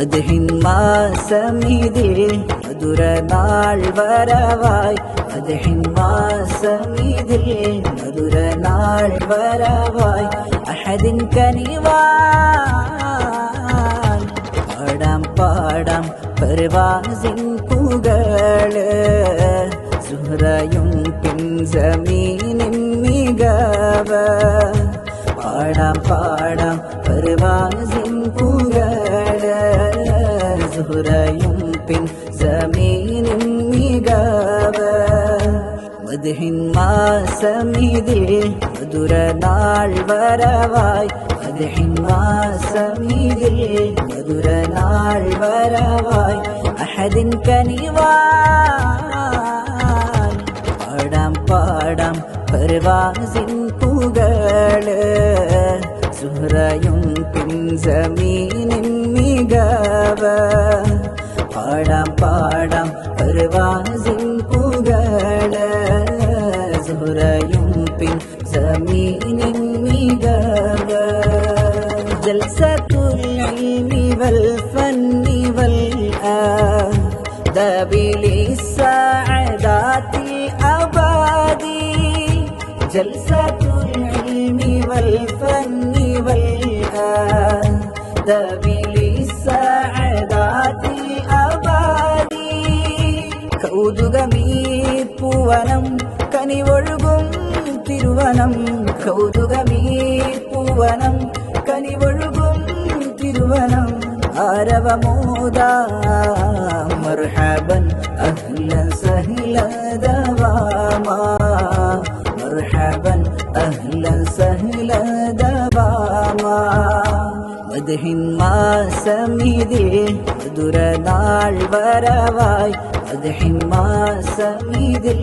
മദ്ഹിൻ മാസമിതിൽ മധുര നാൾ വരവായി മദ്ഹിൻ മാസമിതിൽ മധുര നാൾ വരവായി അഹദിൻ കനിവാൻ പാടാം പാടാം പർവാസിൻ പുകള് സുഹ്റയും പിൻസമീനിൻ മികവ് പാടാം പാടാം പർവാസിൻ പുകള് സുഹ്റയും പിൻസമീനിൻ മികവ് മദ്ഹിൻ മാസമിതിൽ മധുര നാൾ വരവായി മദ്ഹിൻ മാസമിതിൽ മധുര നാൾ വരവായി അഹദിൻ കനിവാൻ പാടാം പാടാം പർവാസിൻ പുകള് സുഹ്റയും പിൻസമീനിൻ മികവ് പാടാം പാടാം പർവാസിൻ പുകള് സുഹ്റയും പിൻസമീനിൻ മികവ് ജൽസത്തുൽ ഇൽമി വൽ ഫന്നി വൽ ആദബി ലിസ്സഅദാത്തിൽ അബാദി ജൽസത്തുൽ ഇൽമി വൽ ഫന്നി വൽ ആദബി ലിസ്സഅദാത്തിൽ അബാദി കൗതുകമീ പൂവനം കനിവൊഴുകും തിരുവനം കൗതുകമീ പൂവനം കനിവൊഴുകും തിരുവനം ആരവമോദാ മർഹബൻ അഹ്ലൻ സഹ്ലൻ ദവാമാ മർഹബൻ അഹ്ലൻ സഹ്ലൻ ദവാമാ മദ്ഹിൻ മാസമിതിൽ മധുര നാൾ വരവായി മദ്ഹിൻ മാസമിതിൽ